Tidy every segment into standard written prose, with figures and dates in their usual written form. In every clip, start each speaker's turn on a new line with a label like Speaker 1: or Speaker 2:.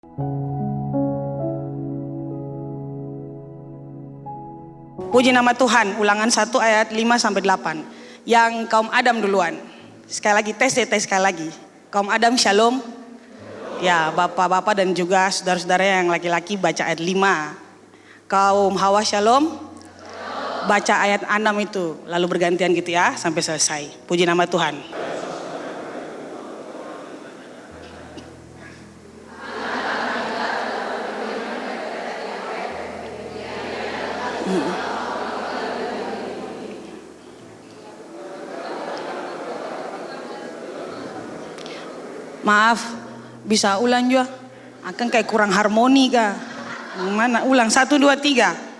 Speaker 1: Puji nama Tuhan. Ulangan 1 ayat 5-8. Yang kaum Adam duluan. Sekali lagi tes sekali lagi. Kaum Adam shalom. Ya, bapak-bapak dan juga saudara-saudara yang laki-laki baca ayat 5. Kaum Hawa shalom. Baca ayat 6 itu, lalu bergantian gitu ya sampai selesai. Puji nama Tuhan. Maaf, bisa ulang juga? Akan kayak kurang harmoni kah? Mana? Ulang 1, 2, 3.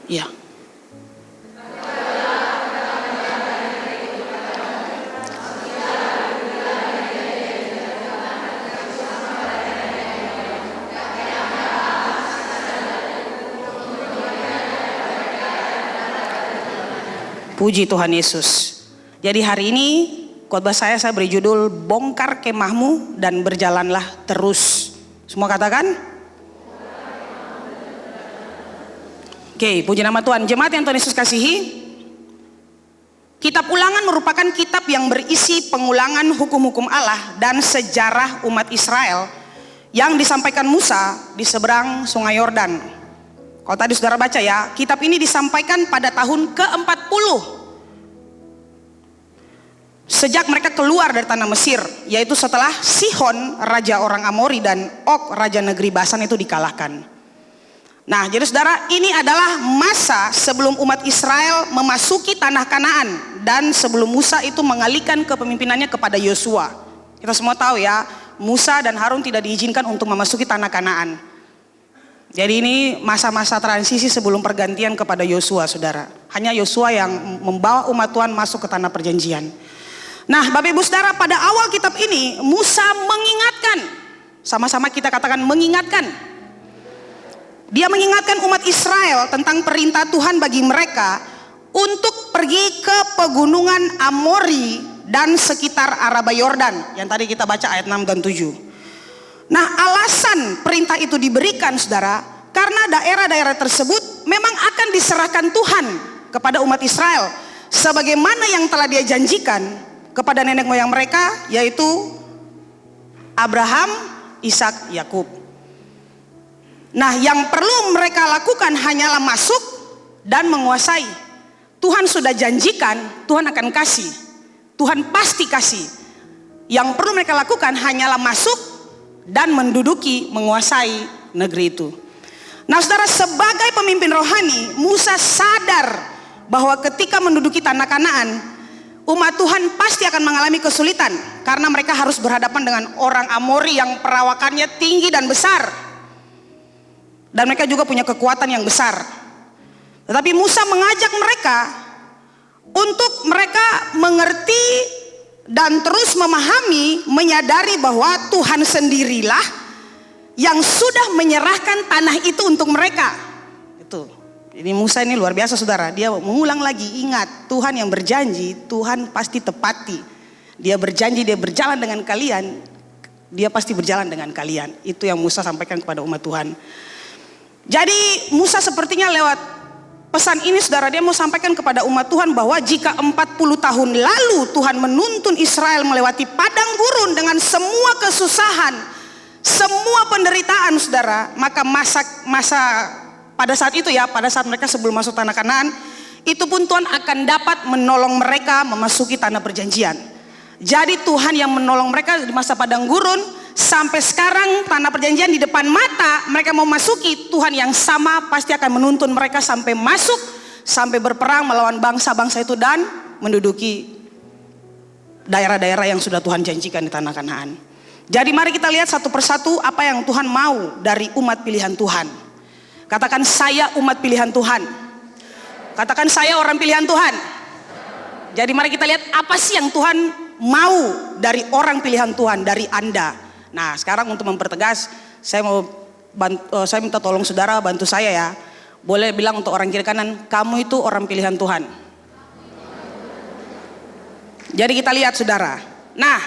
Speaker 1: Ya. Puji Tuhan Yesus. Jadi hari ini khotbah saya beri judul bongkar kemahmu dan berjalanlah terus. Semua katakan? Oke, puji nama Tuhan. Jemaat yang Tuhan Yesus kasihi, Kitab Ulangan merupakan kitab yang berisi pengulangan hukum-hukum Allah dan sejarah umat Israel yang disampaikan Musa di seberang Sungai Yordan. Kalau tadi saudara baca ya, kitab ini disampaikan pada tahun ke-40 sejak mereka keluar dari tanah Mesir, yaitu setelah Sihon raja orang Amori dan Og raja negeri Basan itu dikalahkan. Nah, jadi saudara, ini adalah masa sebelum umat Israel memasuki tanah Kanaan dan sebelum Musa itu mengalihkan kepemimpinannya kepada Yosua. Kita semua tahu ya, Musa dan Harun tidak diizinkan untuk memasuki tanah Kanaan. Jadi ini masa-masa transisi sebelum pergantian kepada Yosua, saudara. Hanya Yosua yang membawa umat Tuhan masuk ke tanah perjanjian. Nah, Bapak Ibu Saudara, pada awal kitab ini Musa mengingatkan, sama-sama kita katakan mengingatkan. Dia mengingatkan umat Israel tentang perintah Tuhan bagi mereka untuk pergi ke pegunungan Amori dan sekitar Araba Yordan yang tadi kita baca ayat 6 dan 7. Nah, alasan perintah itu diberikan, saudara, karena daerah-daerah tersebut memang akan diserahkan Tuhan kepada umat Israel sebagaimana yang telah Dia janjikan kepada nenek moyang mereka, yaitu Abraham, Ishak, Yakub. Nah, yang perlu mereka lakukan hanyalah masuk dan menguasai. Tuhan sudah janjikan, Tuhan akan kasih. Tuhan pasti kasih. Yang perlu mereka lakukan hanyalah masuk dan menduduki, menguasai negeri itu. Nah, saudara, sebagai pemimpin rohani, Musa sadar bahwa ketika menduduki tanah Kanaan, umat Tuhan pasti akan mengalami kesulitan karena mereka harus berhadapan dengan orang Amori yang perawakannya tinggi dan besar. Dan mereka juga punya kekuatan yang besar. Tetapi Musa mengajak mereka untuk mereka mengerti dan terus memahami, menyadari bahwa Tuhan sendirilah yang sudah menyerahkan tanah itu untuk mereka. Itu. Ini Musa ini luar biasa, saudara. Dia mengulang lagi, ingat, Tuhan yang berjanji, Tuhan pasti tepati. Dia berjanji, dia berjalan dengan kalian, dia pasti berjalan dengan kalian. Itu yang Musa sampaikan kepada umat Tuhan. Jadi Musa sepertinya lewat pesan ini, saudara, dia mau sampaikan kepada umat Tuhan bahwa jika 40 tahun lalu Tuhan menuntun Israel melewati padang gurun dengan semua kesusahan, semua penderitaan, saudara, maka masa pada saat itu ya, pada saat mereka sebelum masuk tanah Kanaan, itu pun Tuhan akan dapat menolong mereka memasuki tanah perjanjian. Jadi Tuhan yang menolong mereka di masa padang gurun, sampai sekarang tanah perjanjian di depan mata mereka mau masuki, Tuhan yang sama pasti akan menuntun mereka sampai masuk, sampai berperang melawan bangsa-bangsa itu dan menduduki daerah-daerah yang sudah Tuhan janjikan di tanah Kanaan. Jadi mari kita lihat satu persatu apa yang Tuhan mau dari umat pilihan Tuhan. Katakan, saya umat pilihan Tuhan. Katakan, saya orang pilihan Tuhan. Jadi mari kita lihat apa sih yang Tuhan mau dari orang pilihan Tuhan, dari Anda. Nah, sekarang untuk mempertegas, saya minta tolong saudara bantu saya ya. Boleh bilang untuk orang kiri kanan, kamu itu orang pilihan Tuhan. Jadi kita lihat saudara. Nah,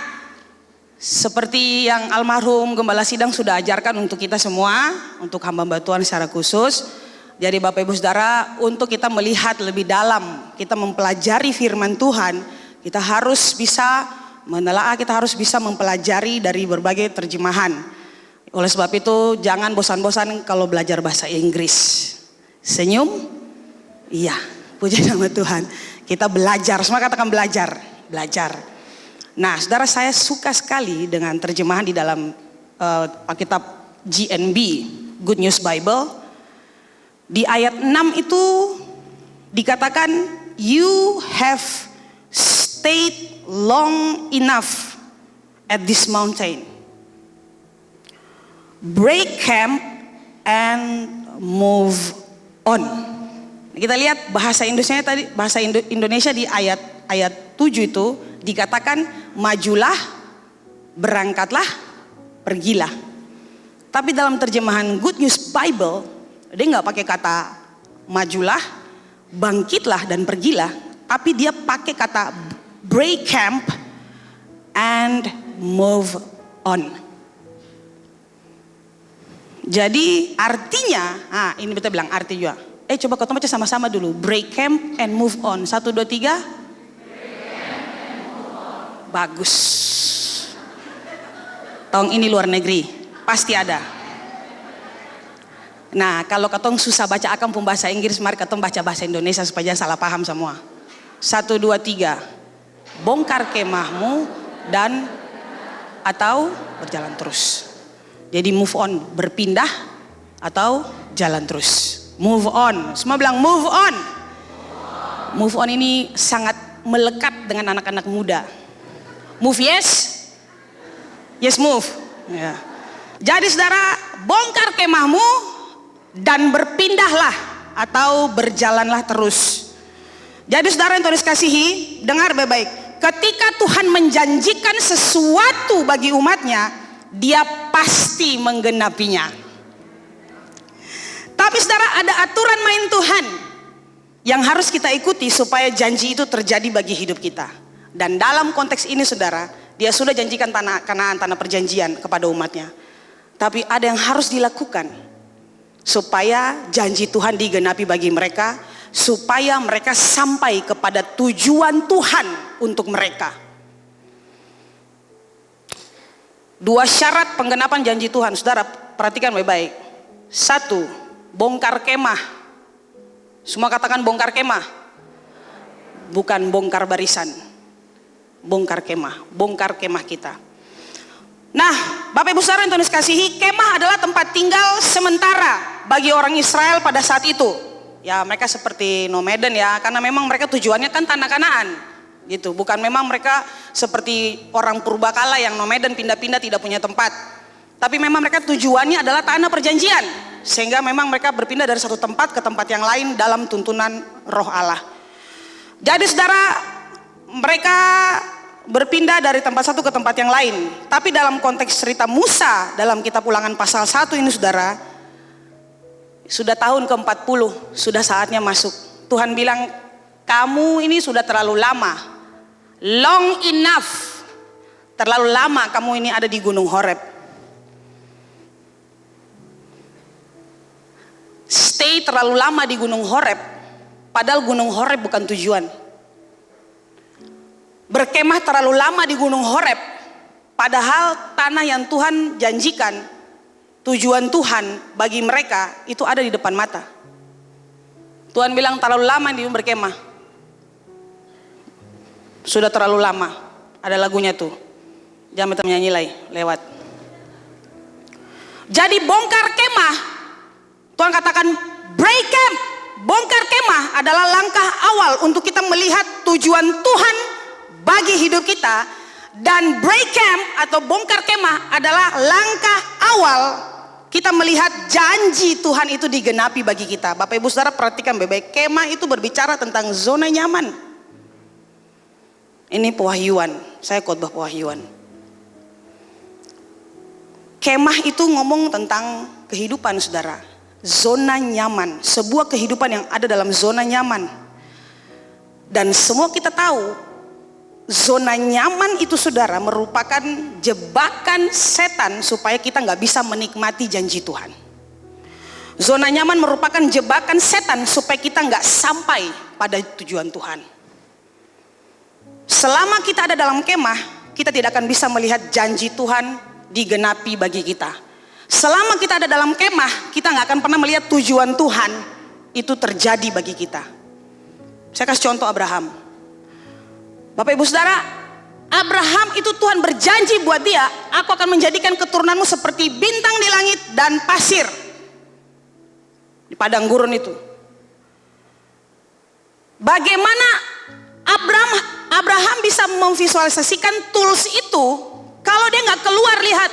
Speaker 1: seperti yang almarhum Gembala Sidang sudah ajarkan untuk kita semua, untuk hamba Tuhan secara khusus. Jadi Bapak Ibu Saudara, untuk kita melihat lebih dalam, kita mempelajari firman Tuhan, kita harus bisa menelaah, kita harus bisa mempelajari dari berbagai terjemahan. Oleh sebab itu jangan bosan-bosan kalau belajar bahasa Inggris. Senyum? Iya, puji nama Tuhan. Kita belajar, semua katakan belajar. Belajar. Nah saudara, saya suka sekali dengan terjemahan di dalam Alkitab GNB, Good News Bible. Di ayat 6 itu dikatakan, you have stayed long enough at this mountain. Break camp and move on. Kita lihat bahasa Indonesia tadi, bahasa Indonesia di ayat 7 itu dikatakan majulah, berangkatlah, pergilah. Tapi dalam terjemahan Good News Bible, dia nggak pakai kata majulah, bangkitlah dan pergilah, tapi dia pakai kata break camp and move on. Jadi artinya, ini kita bilang arti juga. Coba kau baca sama-sama dulu. Break camp and move on. 1, 2, 3. Bagus. Tong ini luar negeri, pasti ada. Nah, kalau katong susah baca akan pun bahasa Inggris, mari katong baca bahasa Indonesia supaya jangan salah paham semua. 1, 2, 3. Bongkar kemahmu dan atau berjalan terus. Jadi move on, berpindah atau jalan terus. Move on. Semua bilang move on. Move on ini sangat melekat dengan anak-anak muda. Move yes? Yes move. Ya. Jadi saudara, bongkar kemahmu dan berpindahlah atau berjalanlah terus. Jadi saudara yang Tuhan kasihi, dengar baik-baik. Ketika Tuhan menjanjikan sesuatu bagi umatnya, dia pasti menggenapinya. Tapi saudara, ada aturan main Tuhan yang harus kita ikuti supaya janji itu terjadi bagi hidup kita. Dan dalam konteks ini saudara, dia sudah janjikan tanah Kanaan, tanah perjanjian kepada umatnya. Tapi ada yang harus dilakukan supaya janji Tuhan digenapi bagi mereka, supaya mereka sampai kepada tujuan Tuhan untuk mereka. 2 syarat penggenapan janji Tuhan, saudara perhatikan baik-baik. 1, bongkar kemah. Semua katakan bongkar kemah. Bukan bongkar barisan. Bongkar kemah kita. Nah, Bapak Ibu Saudara yang Tuhan kasihi, kemah adalah tempat tinggal sementara bagi orang Israel pada saat itu. Ya, mereka seperti nomaden ya, karena memang mereka tujuannya kan tanah Kanaan. Gitu, bukan memang mereka seperti orang purbakala yang nomaden pindah-pindah tidak punya tempat. Tapi memang mereka tujuannya adalah tanah perjanjian, sehingga memang mereka berpindah dari satu tempat ke tempat yang lain dalam tuntunan Roh Allah. Jadi saudara, mereka berpindah dari tempat satu ke tempat yang lain. Tapi dalam konteks cerita Musa dalam kitab Ulangan pasal 1 ini saudara, sudah tahun ke-40, sudah saatnya masuk. Tuhan bilang, kamu ini sudah terlalu lama, long enough, terlalu lama kamu ini ada di Gunung Horeb. Stay terlalu lama di Gunung Horeb, padahal Gunung Horeb bukan tujuan. Berkemah terlalu lama di Gunung Horeb, padahal tanah yang Tuhan janjikan, tujuan Tuhan bagi mereka itu ada di depan mata. Tuhan bilang terlalu lama di berkemah. Sudah terlalu lama. Ada lagunya tuh. Jangan kita menyanyi lagi, lewat. Jadi bongkar kemah, Tuhan katakan break camp. Bongkar kemah adalah langkah awal untuk kita melihat tujuan Tuhan bagi hidup kita. Dan break camp atau bongkar kemah adalah langkah awal kita melihat janji Tuhan itu digenapi bagi kita. Bapak Ibu Saudara perhatikan baik-baik, kemah itu berbicara tentang zona nyaman. Ini pewahyuan, saya khotbah pewahyuan. Kemah itu ngomong tentang kehidupan saudara. Zona nyaman, sebuah kehidupan yang ada dalam zona nyaman. Dan semua kita tahu, zona nyaman itu saudara merupakan jebakan setan supaya kita nggak bisa menikmati janji Tuhan. Zona nyaman merupakan jebakan setan supaya kita nggak sampai pada tujuan Tuhan. Selama kita ada dalam kemah, kita tidak akan bisa melihat janji Tuhan digenapi bagi kita. Selama kita ada dalam kemah, kita nggak akan pernah melihat tujuan Tuhan itu terjadi bagi kita. Saya kasih contoh Abraham. Bapak ibu saudara, Abraham itu Tuhan berjanji buat dia, aku akan menjadikan keturunanmu seperti bintang di langit dan pasir di padang gurun itu. Bagaimana Abraham bisa memvisualisasikan tools itu kalau dia nggak keluar lihat.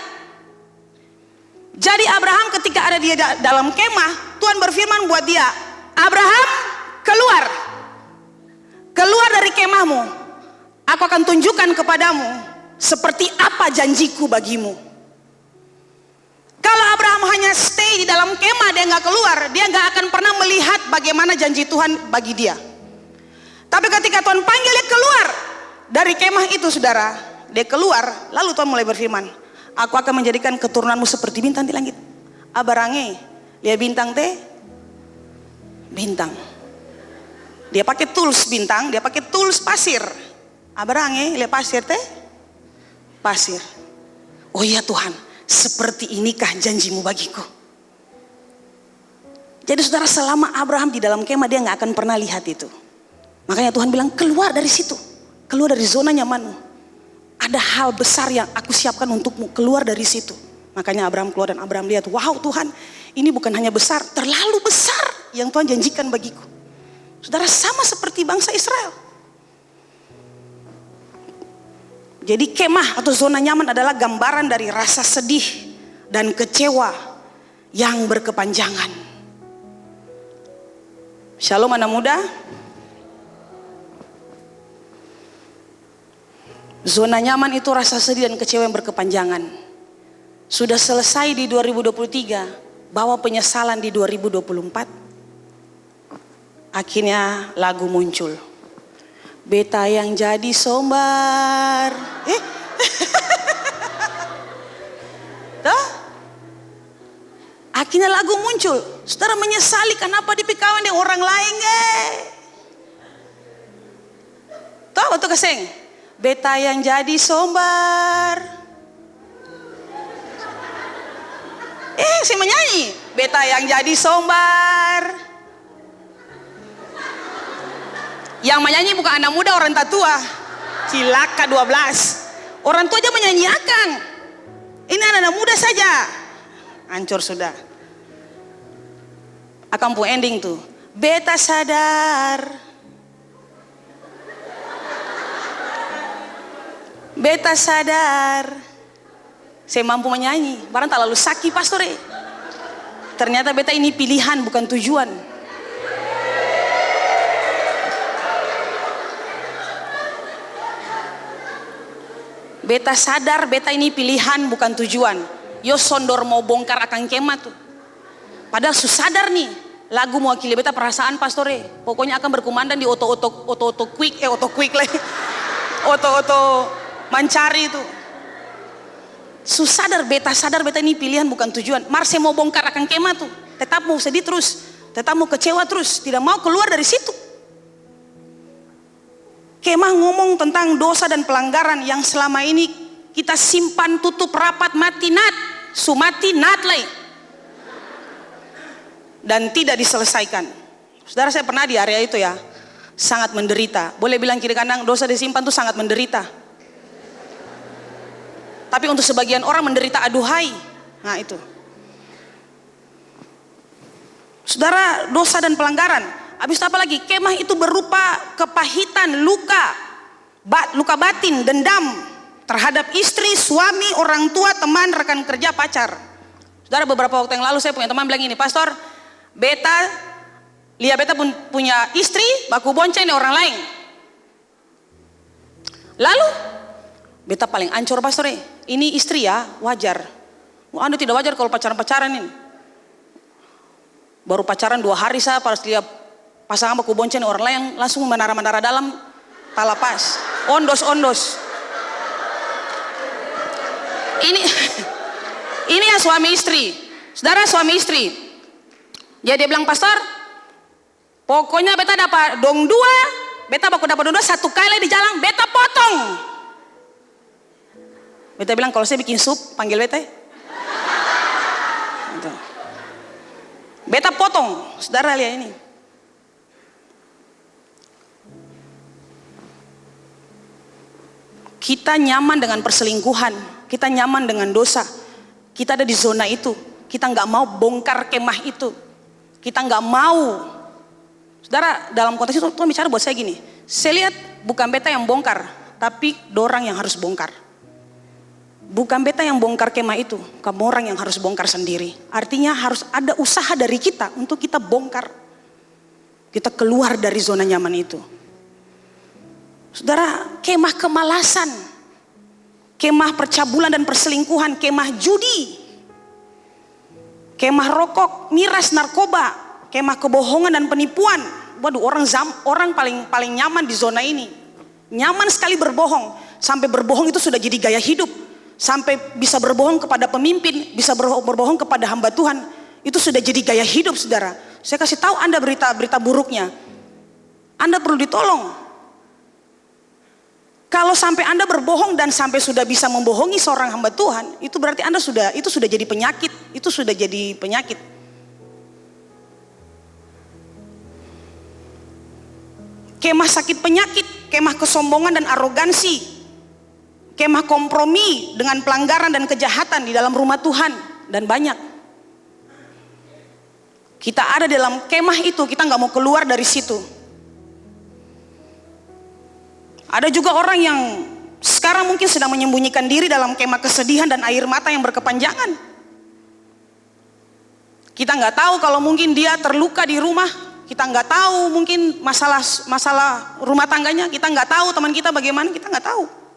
Speaker 1: Jadi Abraham ketika ada di dalam kemah, Tuhan berfirman buat dia, Abraham keluar dari kemahmu, aku akan tunjukkan kepadamu seperti apa janjiku bagimu. Kalau Abraham hanya stay di dalam kemah, dia nggak keluar, dia nggak akan pernah melihat bagaimana janji Tuhan bagi dia. Tapi ketika Tuhan panggil dia keluar dari kemah itu saudara, dia keluar, lalu Tuhan mulai berfirman, aku akan menjadikan keturunanmu seperti bintang di langit. Abarange, dia bintang teh, bintang. Dia pakai tools bintang, dia pakai tools pasir. Abarange, dia pasir teh, pasir. Oh iya Tuhan, seperti inikah janjimu bagiku. Jadi saudara, selama Abraham di dalam kemah, dia nggak akan pernah lihat itu. Makanya Tuhan bilang keluar dari situ, keluar dari zona nyamanmu. Ada hal besar yang aku siapkan untukmu, keluar dari situ. Makanya Abraham keluar dan Abraham lihat, wow Tuhan, ini bukan hanya besar, terlalu besar yang Tuhan janjikan bagiku. Saudara, sama seperti bangsa Israel. Jadi kemah atau zona nyaman adalah gambaran dari rasa sedih dan kecewa yang berkepanjangan. Shalom anak muda. Zona nyaman itu rasa sedih dan kecewa yang berkepanjangan. Sudah selesai di 2023, bawa penyesalan di 2024. Akhirnya lagu muncul. Beta yang jadi sombar. Tuh? Akhirnya lagu muncul. Saudara menyesali kenapa dipikawan dengan orang lain. Tuh waktu keseng. Beta yang jadi sombar. Saya menyanyi. Beta yang jadi sombar. Yang menyanyi bukan anak muda, orang tua. Cilaka 12. Orang tua aja menyanyiakan. Ini anak muda saja. Hancur sudah. Akan pun ending tuh. Beta sadar. Beta sadar. Saya mampu menyanyi. Barang tak lalu sakit pastore. Ternyata beta ini pilihan bukan tujuan. Beta sadar beta ini pilihan bukan tujuan. Yo sondor mau bongkar akan kemah tuh. Padahal sadar nih, lagu mewakili beta perasaan pastore. Pokoknya akan berkumandang di oto-oto quick lah. Oto-oto mencari itu. Sadar beta ini pilihan bukan tujuan. Marse mau bongkar akan kemah tuh. Tetap mau sedih terus, tetap mau kecewa terus, tidak mau keluar dari situ. Kemah ngomong tentang dosa dan pelanggaran yang selama ini kita simpan tutup rapat mati nat, sumati nat lay. Dan tidak diselesaikan. Saudara, saya pernah di area itu ya, sangat menderita. Boleh bilang kiri kanan, dosa disimpan tuh sangat menderita. Tapi untuk sebagian orang menderita aduhai. Nah itu. Saudara, dosa dan pelanggaran. Habis itu apa lagi? Kemah itu berupa kepahitan, luka batin, dendam terhadap istri, suami, orang tua, teman, rekan kerja, pacar. Saudara, beberapa waktu yang lalu saya punya teman bilang ini, Pastor, beta pun punya istri, baku bonceng orang lain. Lalu beta paling ancur pastor, ini istri ya wajar. Anda tidak wajar kalau pacaran-pacaran ini. Baru pacaran 2 hari saya pas lihat pasangan baku bonceng orang lain langsung menara-menara dalam talapas. Ondos. Ini ya suami istri. Saudara suami istri. Jadi dia bilang, pastor, pokoknya beta dapat dong 2, beta baku dapat dong 2 1 kali di jalan, beta potong. Beta bilang kalau saya bikin sup, panggil beta. Gitu. Beta potong, saudara lihat ini. Kita nyaman dengan perselingkuhan, kita nyaman dengan dosa. Kita ada di zona itu, kita nggak mau bongkar kemah itu. Kita nggak mau. Saudara, dalam konteks itu Tuhan bicara buat saya gini. Saya lihat bukan beta yang bongkar, tapi dorang yang harus bongkar. Bukan beta yang bongkar kemah itu, kamu orang yang harus bongkar sendiri. Artinya harus ada usaha dari kita untuk kita bongkar. Kita keluar dari zona nyaman itu. Saudara, kemah kemalasan, kemah percabulan dan perselingkuhan, kemah judi, kemah rokok, miras, narkoba, kemah kebohongan dan penipuan. Waduh, orang paling nyaman di zona ini. Nyaman sekali berbohong, sampai berbohong itu sudah jadi gaya hidup. Sampai bisa berbohong kepada pemimpin, bisa berbohong kepada hamba Tuhan. Itu sudah jadi gaya hidup, saudara. Saya kasih tahu Anda berita buruknya. Anda perlu ditolong. Kalau sampai Anda berbohong dan sampai sudah bisa membohongi seorang hamba Tuhan, itu berarti Anda itu sudah jadi penyakit. Itu sudah jadi penyakit. Kemah sakit penyakit, kemah kesombongan dan arogansi. Kemah kompromi dengan pelanggaran dan kejahatan di dalam rumah Tuhan. Dan banyak. Kita ada dalam kemah itu, kita gak mau keluar dari situ. Ada juga orang yang sekarang mungkin sedang menyembunyikan diri dalam kemah kesedihan dan air mata yang berkepanjangan. Kita gak tahu kalau mungkin dia terluka di rumah. Kita gak tahu mungkin masalah rumah tangganya. Kita gak tahu teman kita bagaimana, kita gak tahu.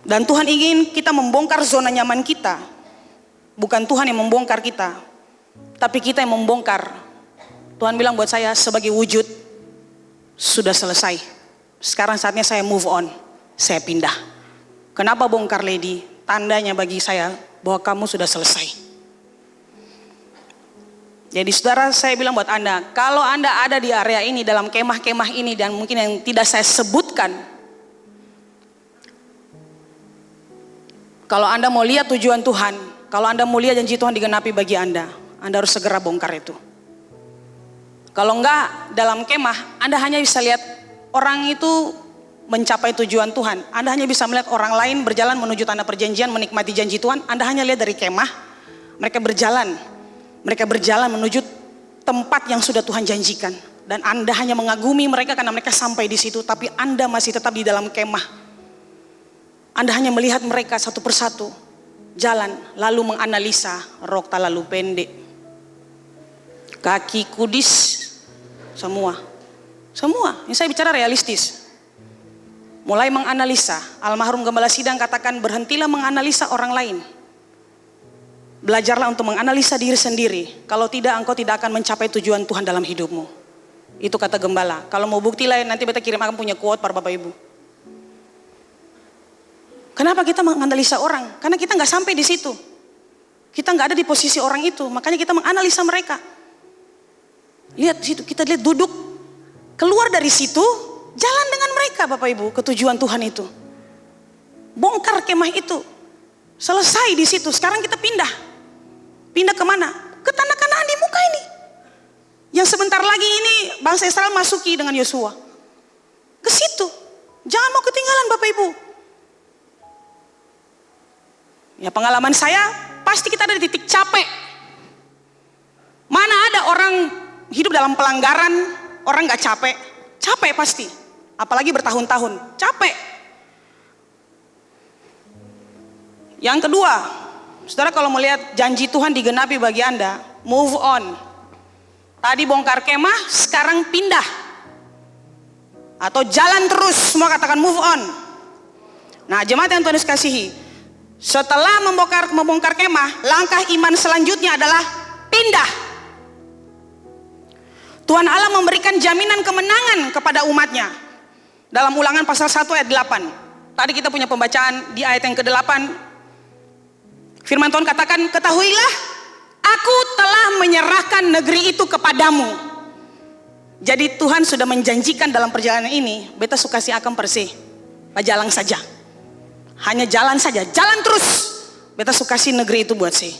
Speaker 1: Dan Tuhan ingin kita membongkar zona nyaman kita. Bukan Tuhan yang membongkar kita, tapi kita yang membongkar. Tuhan bilang buat saya sebagai wujud, sudah selesai. Sekarang saatnya saya move on. Saya pindah. Kenapa bongkar lady? Tandanya bagi saya bahwa kamu sudah selesai. Jadi saudara, saya bilang buat Anda, kalau Anda ada di area ini, dalam kemah-kemah ini, dan mungkin yang tidak saya sebutkan, kalau Anda mau lihat tujuan Tuhan, kalau Anda mau lihat janji Tuhan digenapi bagi Anda harus segera bongkar itu. Kalau enggak, dalam kemah, Anda hanya bisa lihat orang itu mencapai tujuan Tuhan. Anda hanya bisa melihat orang lain berjalan menuju tanah perjanjian, menikmati janji Tuhan. Anda hanya lihat dari kemah, mereka berjalan menuju tempat yang sudah Tuhan janjikan. Dan Anda hanya mengagumi mereka karena mereka sampai di situ, tapi Anda masih tetap di dalam kemah. Anda hanya melihat mereka satu persatu jalan, lalu menganalisa, rok terlalu pendek, kaki kudis, semua. Ini saya bicara realistis. Mulai menganalisa, almarhum Gembala Sidang katakan berhentilah menganalisa orang lain. Belajarlah untuk menganalisa diri sendiri. Kalau tidak, engkau tidak akan mencapai tujuan Tuhan dalam hidupmu. Itu kata Gembala. Kalau mau bukti lain, nanti beta kirim akan punya quote para Bapak Ibu. Kenapa kita menganalisa orang? Karena kita nggak sampai di situ. Kita nggak ada di posisi orang itu, makanya kita menganalisa mereka. Lihat situ, kita lihat duduk, keluar dari situ, jalan dengan mereka Bapak Ibu ke tujuan Tuhan itu. Bongkar kemah itu, selesai di situ. Sekarang kita pindah kemana? Ke tanah Kanaan di muka ini. Yang sebentar lagi ini bangsa Israel masuki dengan Yosua. Ke situ, jangan mau ketinggalan Bapak Ibu. Ya pengalaman saya, pasti kita ada di titik capek. Mana ada orang hidup dalam pelanggaran, orang gak capek? Capek pasti. Apalagi bertahun-tahun, capek. Yang kedua, saudara kalau melihat janji Tuhan digenapi bagi Anda, move on. Tadi bongkar kemah, sekarang pindah. Atau jalan terus, semua katakan move on. Nah jemaat yang Tuhan kasihi, setelah membongkar kemah, langkah iman selanjutnya adalah pindah. Tuhan Allah memberikan jaminan kemenangan kepada umatnya. Dalam Ulangan pasal 1 ayat 8. Tadi kita punya pembacaan di ayat yang ke-8. Firman Tuhan katakan, ketahuilah aku telah menyerahkan negeri itu kepadamu. Jadi Tuhan sudah menjanjikan dalam perjalanan ini, beta suka si akan persih, jalan saja. Hanya jalan saja, jalan terus. Beta suka si negeri itu buat sih.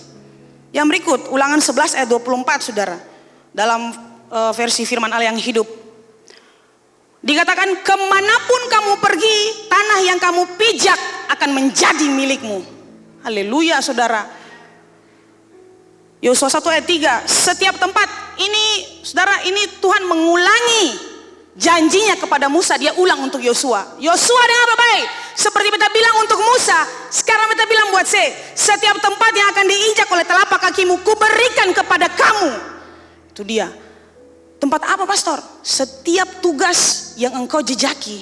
Speaker 1: Yang berikut, Ulangan 11 ayat 24 saudara. Dalam versi firman Allah yang hidup. Dikatakan, kemanapun kamu pergi, tanah yang kamu pijak akan menjadi milikmu. Haleluya saudara. Yosua 1 ayat 3, setiap tempat ini saudara, ini Tuhan mengulangi janjinya kepada Musa, dia ulang untuk Yosua. Yosua dengan apa baik? Seperti kita bilang untuk Musa, sekarang kita bilang buat saya, setiap tempat yang akan diinjak oleh telapak kakimu, kuberikan kepada kamu. Itu dia. Tempat apa pastor? Setiap tugas yang engkau jejaki,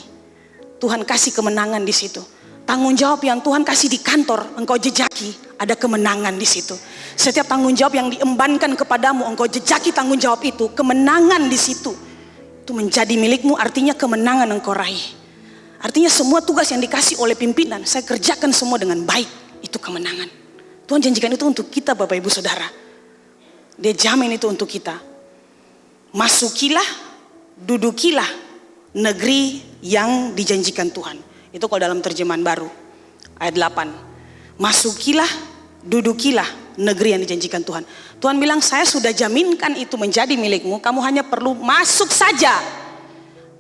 Speaker 1: Tuhan kasih kemenangan di situ. Tanggung jawab yang Tuhan kasih di kantor, engkau jejaki, ada kemenangan di situ. Setiap tanggung jawab yang diembankan kepadamu, engkau jejaki tanggung jawab itu, kemenangan di situ. Itu menjadi milikmu, artinya kemenangan engkau raih. Artinya semua tugas yang dikasih oleh pimpinan, saya kerjakan semua dengan baik, itu kemenangan. Tuhan janjikan itu untuk kita Bapak Ibu Saudara. Dia jamin itu untuk kita. Masukilah, dudukilah negeri yang dijanjikan Tuhan. Itu kalau dalam terjemahan baru ayat 8. Masukilah, dudukilah negeri yang dijanjikan Tuhan. Tuhan bilang, saya sudah jaminkan itu menjadi milikmu, kamu hanya perlu masuk saja.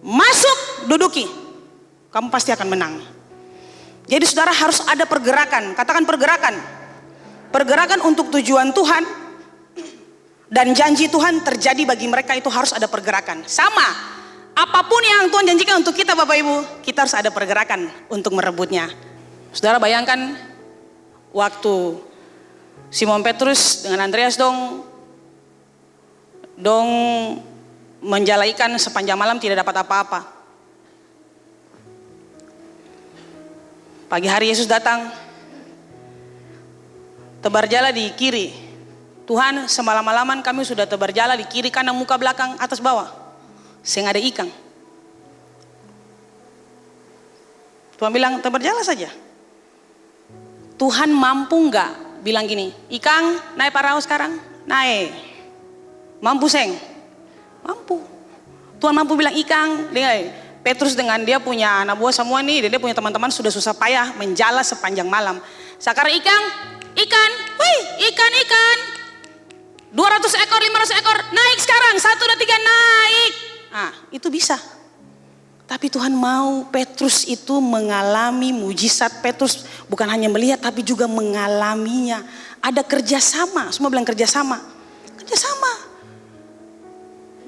Speaker 1: Masuk, duduki, kamu pasti akan menang. Jadi saudara harus ada pergerakan. Katakan pergerakan. Pergerakan untuk tujuan Tuhan dan janji Tuhan terjadi bagi mereka, itu harus ada pergerakan. Sama, apapun yang Tuhan janjikan untuk kita Bapak Ibu, kita harus ada pergerakan untuk merebutnya. Saudara bayangkan waktu Simon Petrus dengan Andreas dong menjala ikan sepanjang malam tidak dapat apa-apa. Pagi hari Yesus datang, tebar jala di kiri. Tuhan, semalam-malaman kami sudah tebar jala di kiri, kanan, muka, belakang, atas, bawah. Sehingga ada ikan. Tuhan bilang, tebar jala saja. Tuhan mampu enggak bilang gini, ikan naik perahu sekarang? Naik. Mampu seng? Mampu. Tuhan mampu bilang ikan, Petrus dengan dia punya anak buah semua nih, dia punya teman-teman sudah susah payah menjala sepanjang malam. Sekarang ikan, wih, ikan. 200 ekor, 500 ekor, naik sekarang, 1, 2, 3, naik. Nah, itu bisa. Tapi Tuhan mau Petrus itu mengalami mujizat. Petrus bukan hanya melihat, tapi juga mengalaminya. Ada kerjasama, semua bilang kerjasama. Kerjasama.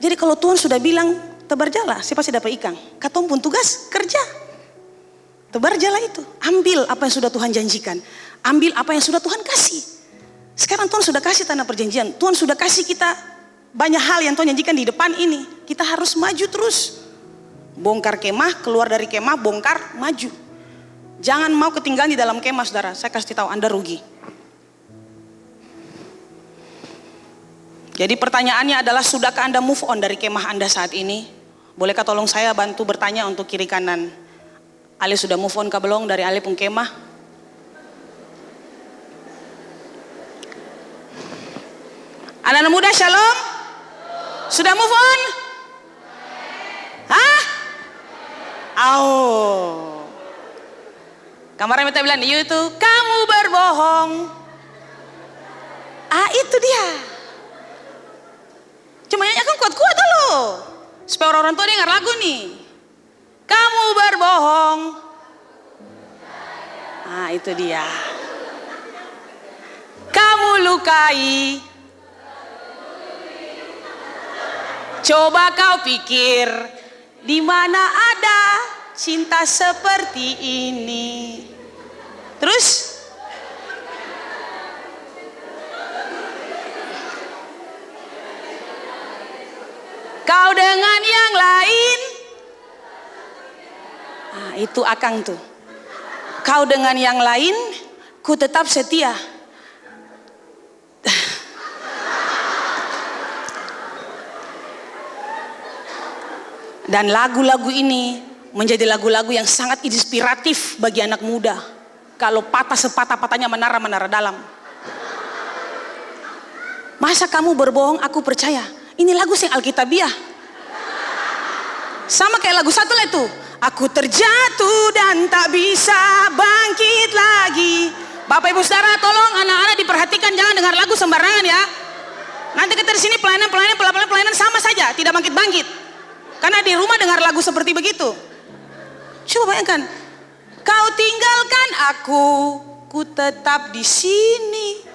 Speaker 1: Jadi kalau Tuhan sudah bilang, tebar jala, saya pasti dapat ikan. Katong pun tugas, kerja. Tebar jala itu, ambil apa yang sudah Tuhan janjikan. Ambil apa yang sudah Tuhan kasih. Sekarang Tuhan sudah kasih tanah perjanjian. Tuhan sudah kasih kita banyak hal yang Tuhan janjikan di depan ini. Kita harus maju terus. Bongkar kemah, keluar dari kemah, bongkar, maju. Jangan mau ketinggalan di dalam kemah saudara. Saya kasih tahu Anda rugi. Jadi pertanyaannya adalah, sudahkah Anda move on dari kemah Anda saat ini? Bolehkah tolong saya bantu bertanya untuk kiri kanan. Ale sudah move on kah belum dari Ale pun kemah? Anak-anak muda shalom. Sudah move on? Hah? Oh. Kemarin kita bilang di YouTube, kamu berbohong. Ah, itu dia. Cuma nyanyi kan kuat-kuat loh. Supaya orang-orang tua dengar lagu nih. Kamu berbohong. Ah, itu dia. Kamu lukai. Coba kau pikir, di mana ada cinta seperti ini. Terus? Kau dengan yang lain itu Akang tuh. Kau dengan yang lain, ku tetap setia. Dan lagu-lagu ini menjadi lagu-lagu yang sangat inspiratif bagi anak muda. Kalau patah sepatah-patahnya menara-menara dalam. Masa kamu berbohong, aku percaya. Ini lagu sing Alkitabiah. Sama kayak lagu satu lah itu. Aku terjatuh dan tak bisa bangkit lagi. Bapak ibu saudara, tolong anak-anak diperhatikan, jangan dengar lagu sembarangan ya. Nanti kita di sini pelayanan sama saja, tidak bangkit-bangkit. Karena di rumah dengar lagu seperti begitu. Coba bayangkan, kau tinggalkan aku, ku tetap di sini.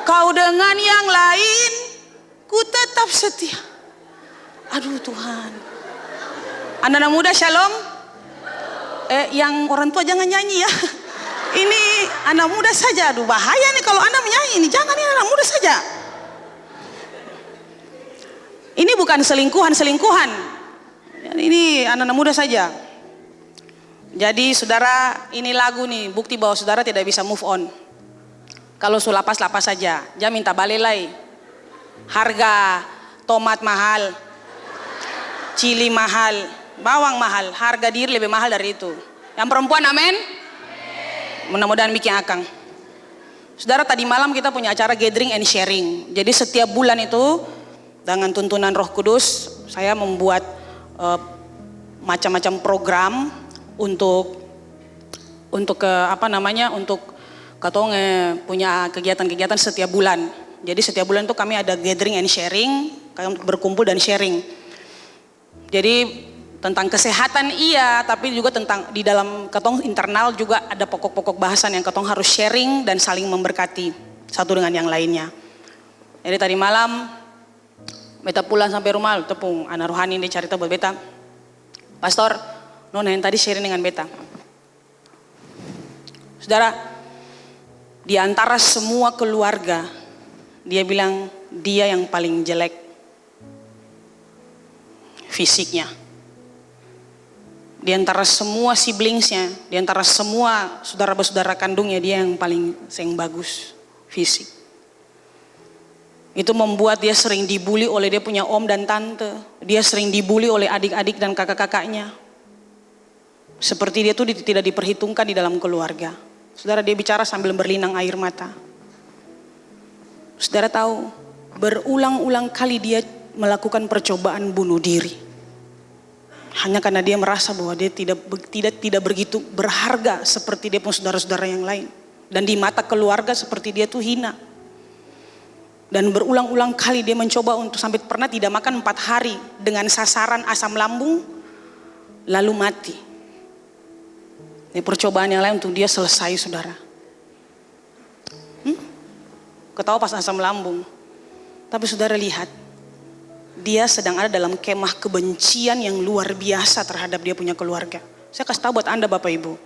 Speaker 1: Kau dengan yang lain, ku tetap setia. Aduh Tuhan. Anak-anak muda shalom. Yang orang tua jangan nyanyi ya. Ini anak muda saja. Aduh bahaya nih kalau Anda menyanyi ini. Jangan, ini anak muda saja. Ini bukan selingkuhan. Ini anak-anak muda saja. Jadi saudara, ini lagu nih bukti bahwa saudara tidak bisa move on. Kalau su lapas-lapas saja, jangan minta balelai. Harga tomat mahal, cili mahal, bawang mahal, harga diri lebih mahal dari itu. Yang perempuan amin? Mudah-mudahan bikin Akang. Saudara, tadi malam kita punya acara gathering and sharing. Jadi setiap bulan itu dengan tuntunan Roh Kudus, saya membuat macam-macam program untuk katong punya kegiatan-kegiatan setiap bulan. Jadi setiap bulan itu kami ada gathering and sharing, kami berkumpul dan sharing. Jadi tentang kesehatan iya, tapi juga tentang di dalam katong internal juga ada pokok-pokok bahasan yang katong harus sharing dan saling memberkati satu dengan yang lainnya. Jadi tadi malam beta pulang sampai rumah, tepung anak rohani dia cerita buat beta, Pastor, nona yang tadi sharing dengan beta. Saudara, di antara semua keluarga, dia bilang dia yang paling jelek fisiknya. Di antara semua siblingsnya, di antara semua saudara-saudara kandungnya, dia yang paling bagus fisik. Itu membuat dia sering dibully oleh dia punya om dan tante. Dia sering dibully oleh adik-adik dan kakak-kakaknya. Seperti dia tuh tidak diperhitungkan di dalam keluarga. Saudara, dia bicara sambil berlinang air mata. Saudara tahu, berulang-ulang kali dia melakukan percobaan bunuh diri. Hanya karena dia merasa bahwa dia tidak begitu berharga seperti dia pun saudara-saudara yang lain. Dan di mata keluarga seperti dia tuh hina. Dan berulang-ulang kali dia mencoba untuk sampai pernah tidak makan 4 hari dengan sasaran asam lambung lalu mati. Ini percobaan yang lain untuk dia selesai, saudara. Ketawa pas asam lambung. Tapi saudara lihat, dia sedang ada dalam kemah kebencian yang luar biasa terhadap dia punya keluarga. Saya kasih tahu buat Anda Bapak Ibu,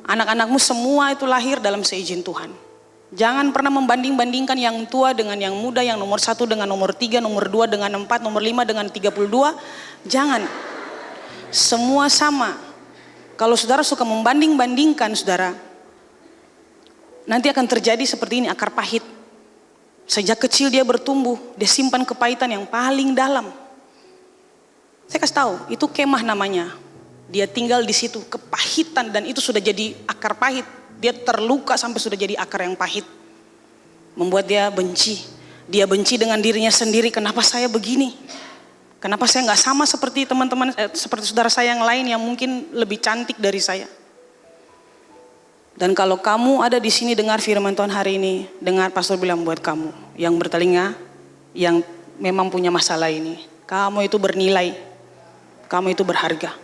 Speaker 1: anak-anakmu semua itu lahir dalam seizin Tuhan. Jangan pernah membanding-bandingkan yang tua dengan yang muda, yang nomor 1 dengan nomor 3, nomor 2 dengan 4, nomor 5 dengan 32. Jangan. Semua sama. Kalau saudara suka membanding-bandingkan, saudara, nanti akan terjadi seperti ini, akar pahit. Sejak kecil dia bertumbuh, dia simpan kepahitan yang paling dalam. Saya kasih tahu, itu kemah namanya. Dia tinggal di situ, kepahitan, dan itu sudah jadi akar pahit. Dia terluka sampai sudah jadi akar yang pahit. Membuat dia benci. Dia benci dengan dirinya sendiri. Kenapa saya begini? Kenapa saya nggak sama seperti teman-teman, seperti saudara saya yang lain yang mungkin lebih cantik dari saya? Dan kalau kamu ada di sini dengar firman Tuhan hari ini, dengar pastor bilang buat kamu yang bertelinga, yang memang punya masalah ini, kamu itu bernilai, kamu itu berharga,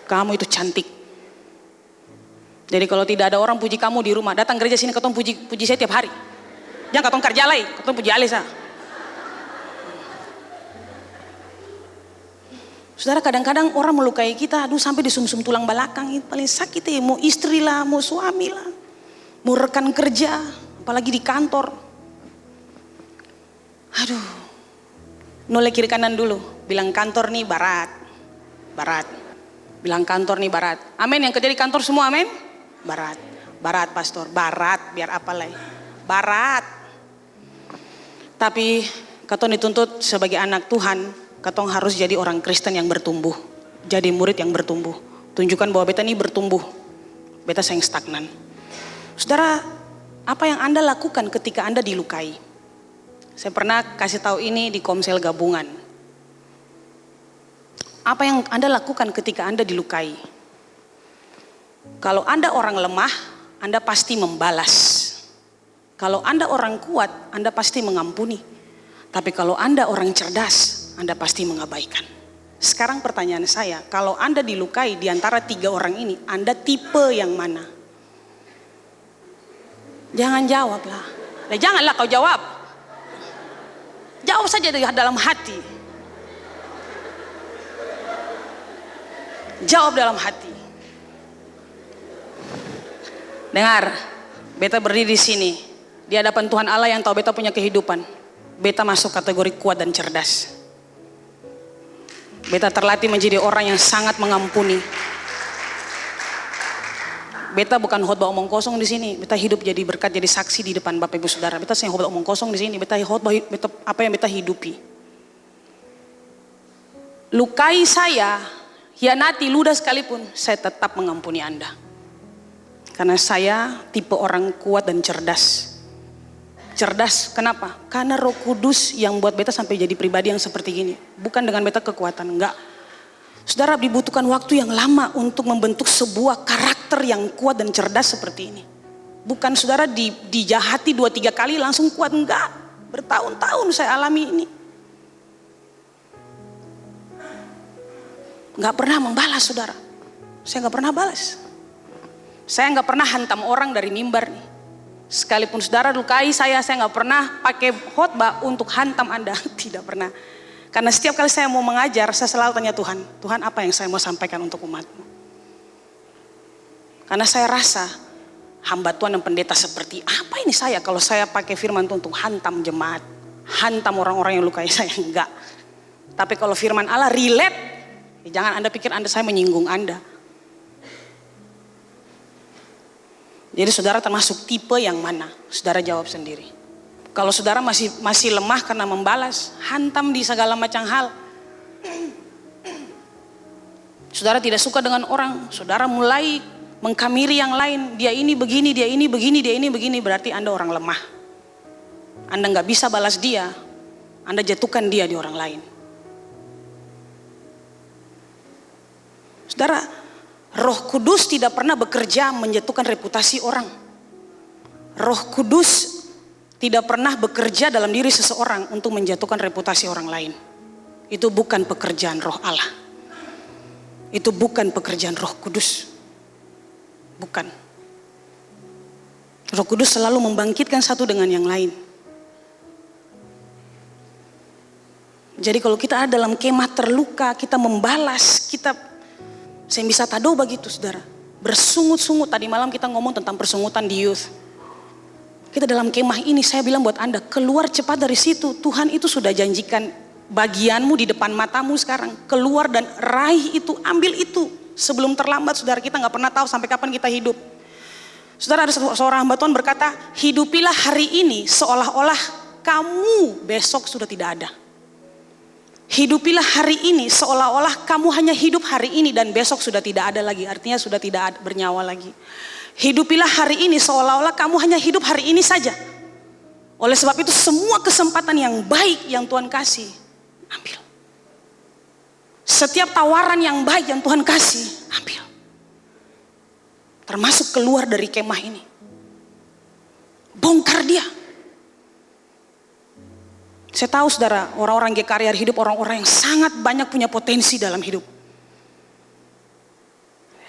Speaker 1: kamu itu cantik. Jadi kalau tidak ada orang puji kamu di rumah, datang gereja sini ketemu puji saya tiap hari. Jangan ketemu kerja lagi, ketemu puji Alisa. Saudara, kadang-kadang orang melukai kita, aduh sampai di sumsum tulang belakang, itu paling sakit ya. Mau istri lah, mau suami lah, mau rekan kerja, apalagi di kantor. Aduh, noleh kiri kanan dulu, bilang kantor nih barat. Bilang kantor nih barat. Amin, yang kerja di kantor semua amin. Barat. Barat pastor, barat biar apa lagi. Barat. Tapi katong dituntut sebagai anak Tuhan, katong harus jadi orang Kristen yang bertumbuh. Jadi murid yang bertumbuh. Tunjukkan bahwa beta ini bertumbuh. Beta sayang stagnan. Saudara, apa yang Anda lakukan ketika Anda dilukai? Saya pernah kasih tahu ini di Komsel gabungan. Apa yang Anda lakukan ketika Anda dilukai? Kalau Anda orang lemah, Anda pasti membalas. Kalau Anda orang kuat, Anda pasti mengampuni. Tapi kalau Anda orang cerdas, Anda pasti mengabaikan. Sekarang pertanyaan saya, kalau Anda dilukai di antara 3 orang ini, Anda tipe yang mana? Jangan jawab lah. Janganlah kau jawab. Jawab saja dari dalam hati. Jawab dalam hati. Dengar, beta berdiri di sini di hadapan Tuhan Allah yang tahu beta punya kehidupan. Beta masuk kategori kuat dan cerdas. Beta terlatih menjadi orang yang sangat mengampuni. Beta bukan khotbah omong kosong di sini. Beta hidup jadi berkat, jadi saksi di depan Bapak Ibu Saudara. Beta saya khotbah omong kosong di sini. Beta khotbah apa yang beta hidupi. Lukai saya, hianati, ludah sekalipun, saya tetap mengampuni Anda. Karena saya tipe orang kuat dan cerdas. Cerdas, kenapa? Karena Roh Kudus yang buat beta sampai jadi pribadi yang seperti gini. Bukan dengan beta kekuatan, enggak. Saudara, dibutuhkan waktu yang lama untuk membentuk sebuah karakter yang kuat dan cerdas seperti ini. Bukan saudara dijahati 2-3 kali langsung kuat, enggak. Bertahun-tahun saya alami ini. Gak pernah membalas saudara. Saya gak pernah balas. Saya gak pernah hantam orang dari mimbar nih. Sekalipun saudara lukai saya gak pernah pakai khotbah untuk hantam Anda. Tidak pernah. Karena setiap kali saya mau mengajar, saya selalu tanya Tuhan, Tuhan apa yang saya mau sampaikan untuk umat-Mu? Karena saya rasa hamba Tuhan dan pendeta seperti apa ini saya kalau saya pakai firman Tuhan untuk hantam jemaat, hantam orang-orang yang lukai saya, enggak. Tapi kalau firman Allah relate, jangan Anda pikir saya menyinggung Anda. Jadi saudara termasuk tipe yang mana? Saudara jawab sendiri. Kalau saudara masih lemah karena membalas, hantam di segala macam hal. Saudara tidak suka dengan orang, saudara mulai mengkamiri yang lain. Dia ini begini, dia ini begini, dia ini begini. Berarti Anda orang lemah. Anda gak bisa balas dia. Anda jatuhkan dia di orang lain. Saudara, Roh Kudus tidak pernah bekerja menjatuhkan reputasi orang. Roh Kudus tidak pernah bekerja dalam diri seseorang untuk menjatuhkan reputasi orang lain. Itu bukan pekerjaan Roh Allah. Itu bukan pekerjaan Roh Kudus. Bukan. Roh Kudus selalu membangkitkan satu dengan yang lain. Jadi kalau kita ada dalam kemah terluka, kita membalas, saya bisa tahu begitu saudara. Bersungut-sungut, tadi malam kita ngomong tentang persungutan di youth. Kita dalam kemah ini, saya bilang buat Anda, keluar cepat dari situ. Tuhan itu sudah janjikan bagianmu di depan matamu sekarang. Keluar dan raih itu, ambil itu. Sebelum terlambat saudara, kita gak pernah tahu sampai kapan kita hidup. Saudara, ada seorang hamba Tuhan berkata, hidupilah hari ini seolah-olah kamu besok sudah tidak ada. Hidupilah hari ini seolah-olah kamu hanya hidup hari ini dan besok sudah tidak ada lagi. Artinya sudah tidak bernyawa lagi. Hidupilah hari ini seolah-olah kamu hanya hidup hari ini saja. Oleh sebab itu semua kesempatan yang baik yang Tuhan kasih, ambil. Setiap tawaran yang baik yang Tuhan kasih, ambil. Termasuk keluar dari kemah ini. Bongkar dia. Saya tahu saudara, orang-orang GKRI hidup, orang-orang yang sangat banyak punya potensi dalam hidup.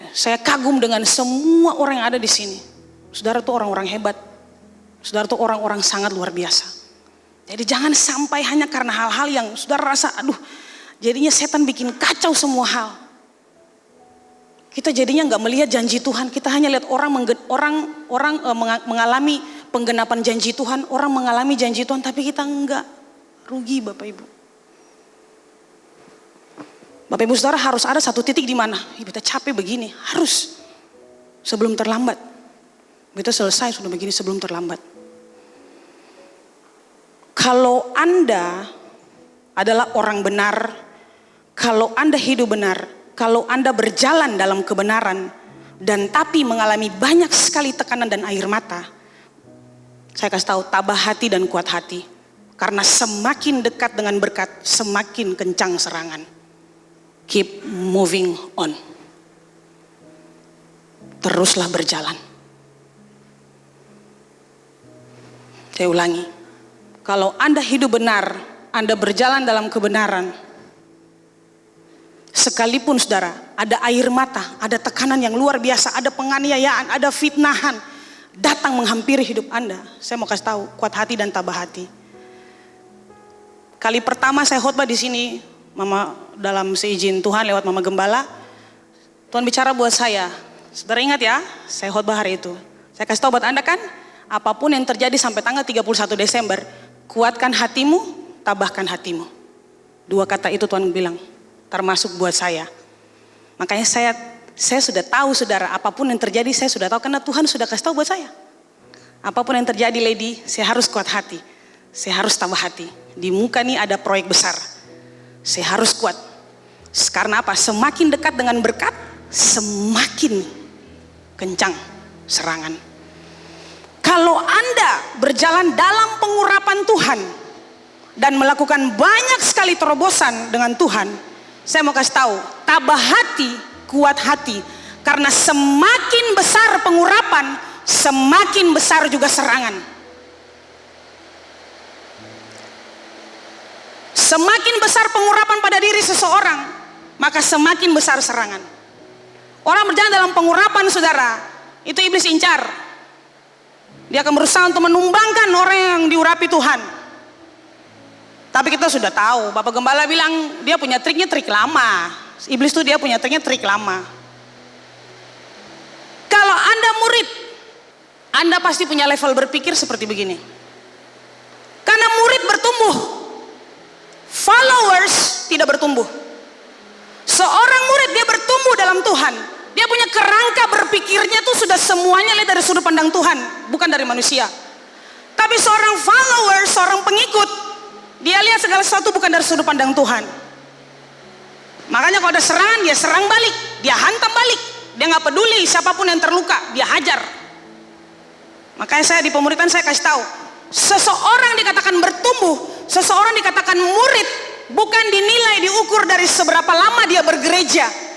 Speaker 1: Saya kagum dengan semua orang yang ada di sini. Saudara tuh orang-orang hebat. Saudara tuh orang-orang sangat luar biasa. Jadi jangan sampai hanya karena hal-hal yang saudara rasa, aduh, jadinya setan bikin kacau semua hal. Kita jadinya nggak melihat janji Tuhan. Kita hanya lihat orang mengalami penggenapan janji Tuhan, orang mengalami janji Tuhan, tapi kita enggak. Rugi Bapak Ibu. Bapak Ibu Saudara, harus ada satu titik di mana kita capek begini, harus sebelum terlambat. Kita selesai sudah begini sebelum terlambat. Kalau Anda adalah orang benar, kalau Anda hidup benar, kalau Anda berjalan dalam kebenaran, dan tapi mengalami banyak sekali tekanan dan air mata, saya kasih tahu, tabah hati dan kuat hati. Karena semakin dekat dengan berkat, semakin kencang serangan. Keep moving on. Teruslah berjalan. Saya ulangi, kalau Anda hidup benar, Anda berjalan dalam kebenaran, sekalipun saudara ada air mata, ada tekanan yang luar biasa, ada penganiayaan, ada fitnahan datang menghampiri hidup Anda, saya mau kasih tahu, kuat hati dan tabah hati. Kali pertama saya khotbah di sini, Mama dalam seizin Tuhan lewat Mama Gembala, Tuhan bicara buat saya. Saudara ingat ya, saya khotbah hari itu. Saya kasih tahu buat Anda kan, apapun yang terjadi sampai tanggal 31 Desember, kuatkan hatimu, tabahkan hatimu. 2 kata itu Tuhan bilang, termasuk buat saya. Makanya saya sudah tahu saudara, apapun yang terjadi saya sudah tahu karena Tuhan sudah kasih tahu buat saya. Apapun yang terjadi lady, saya harus kuat hati. Saya harus tabah hati. Di muka nih ada proyek besar. Saya harus kuat. Karena apa? Semakin dekat dengan berkat, semakin kencang serangan. Kalau Anda berjalan dalam pengurapan Tuhan dan melakukan banyak sekali terobosan dengan Tuhan, saya mau kasih tahu, tabah hati, kuat hati. Karena semakin besar pengurapan, semakin besar juga serangan. Semakin besar pengurapan pada diri seseorang, maka semakin besar serangan. Orang berjalan dalam pengurapan saudara, itu iblis incar. Dia akan berusaha untuk menumbangkan orang yang diurapi Tuhan. Tapi kita sudah tahu, Bapak Gembala bilang dia punya triknya trik lama. Iblis itu dia punya triknya trik lama. Kalau Anda murid, Anda pasti punya level berpikir seperti begini. Karena murid bertumbuh, followers tidak bertumbuh. Seorang murid dia bertumbuh dalam Tuhan. Dia punya kerangka berpikirnya tuh sudah semuanya lihat dari sudut pandang Tuhan, bukan dari manusia. Tapi seorang follower, seorang pengikut, dia lihat segala sesuatu bukan dari sudut pandang Tuhan. Makanya kalau ada serangan, dia serang balik, dia hantam balik. Dia nggak peduli siapapun yang terluka, dia hajar. Makanya saya di pemuritan saya kasih tahu, seseorang dikatakan bertumbuh, seseorang dikatakan murid, bukan dinilai diukur dari seberapa lama dia bergereja,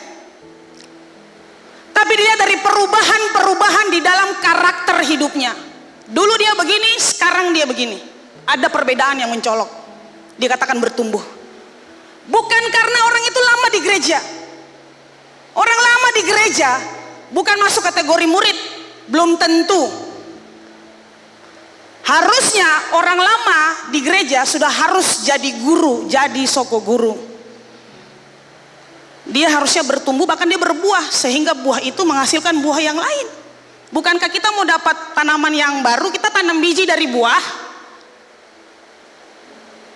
Speaker 1: tapi dilihat dari perubahan-perubahan di dalam karakter hidupnya. Dulu dia begini, sekarang dia begini. Ada perbedaan yang mencolok. Dikatakan bertumbuh. Bukan karena orang itu lama di gereja. Orang lama di gereja bukan masuk kategori murid, belum tentu. Harusnya orang lama di gereja sudah harus jadi guru, jadi soko guru. Dia harusnya bertumbuh, bahkan dia berbuah, sehingga buah itu menghasilkan buah yang lain. Bukankah kita mau dapat tanaman yang baru, kita tanam biji dari buah?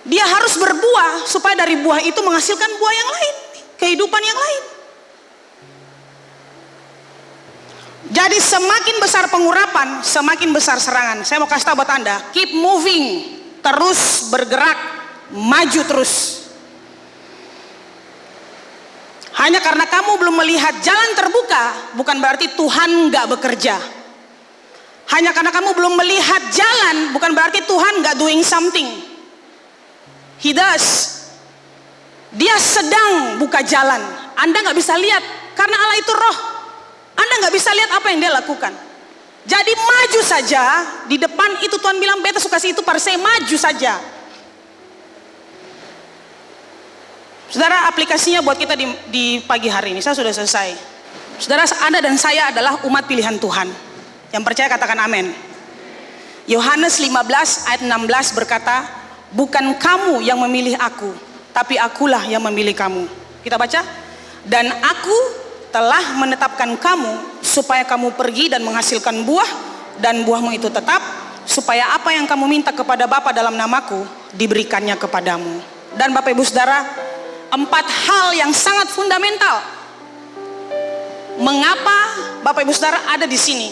Speaker 1: Dia harus berbuah supaya dari buah itu menghasilkan buah yang lain, kehidupan yang lain. Jadi semakin besar pengurapan, semakin besar serangan. Saya mau kasih tahu buat Anda, keep moving, terus bergerak, maju terus. Hanya karena kamu belum melihat jalan terbuka, bukan berarti Tuhan nggak bekerja. Hanya karena kamu belum melihat jalan, bukan berarti Tuhan nggak doing something. He does. Dia sedang buka jalan. Anda nggak bisa lihat, karena Allah itu roh. Anda nggak bisa lihat apa yang dia lakukan. Jadi maju saja. Di depan itu Tuhan bilang, beta suka itu parse, maju saja. Saudara, aplikasinya buat kita di pagi hari ini, saya sudah selesai. Saudara, Anda dan saya adalah umat pilihan Tuhan. Yang percaya katakan amin. Yohanes 15 ayat 16 berkata, bukan kamu yang memilih aku, tapi akulah yang memilih kamu. Kita baca. Dan aku telah menetapkan kamu supaya kamu pergi dan menghasilkan buah, dan buahmu itu tetap, supaya apa yang kamu minta kepada Bapa dalam namaku diberikannya kepadamu. Dan Bapak Ibu Saudara, 4 hal yang sangat fundamental. Mengapa Bapak Ibu Saudara ada di sini?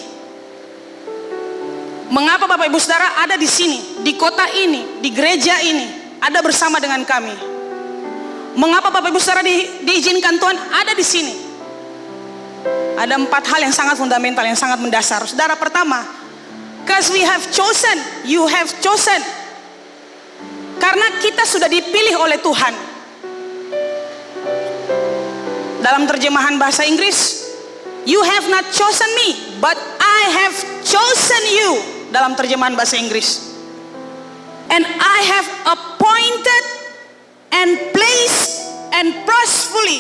Speaker 1: Mengapa Bapak Ibu Saudara ada di sini, di kota ini, di gereja ini, ada bersama dengan kami? Mengapa Bapak Ibu Saudara diizinkan Tuhan ada di sini? Ada 4 hal yang sangat fundamental, yang sangat mendasar. Saudara, pertama, because we have chosen, you have chosen. Karena kita sudah dipilih oleh Tuhan. Dalam terjemahan bahasa Inggris, you have not chosen me, but I have chosen you. Dalam terjemahan bahasa Inggris. And I have appointed and placed and purposefully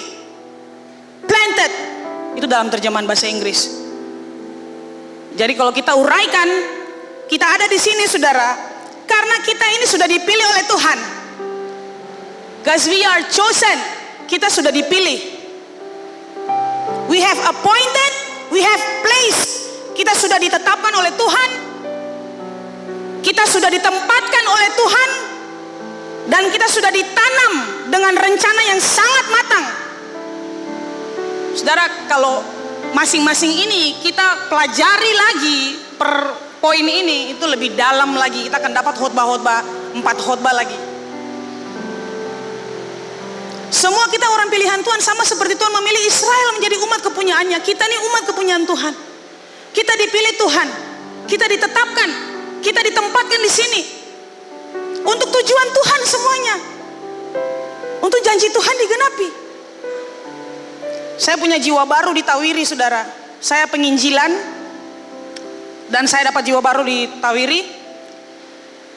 Speaker 1: planted. Itu dalam terjemahan bahasa Inggris. Jadi kalau kita uraikan, kita ada di sini saudara, karena kita ini sudah dipilih oleh Tuhan. Because we are chosen, kita sudah dipilih. We have appointed, we have placed. Kita sudah ditetapkan oleh Tuhan. Kita sudah ditempatkan oleh Tuhan. Dan kita sudah ditanam dengan rencana yang sangat matang. Saudara, kalau masing-masing ini kita pelajari lagi per poin ini, itu lebih dalam lagi. Kita akan dapat khotbah-khotbah, 4 khotbah lagi. Semua kita orang pilihan Tuhan, sama seperti Tuhan memilih Israel menjadi umat kepunyaannya. Kita ini umat kepunyaan Tuhan. Kita dipilih Tuhan. Kita ditetapkan. Kita ditempatkan di sini. Untuk tujuan Tuhan semuanya. Untuk janji Tuhan digenapi. Saya punya jiwa baru di Tawiri, saudara. Saya penginjilan. Dan saya dapat jiwa baru di Tawiri.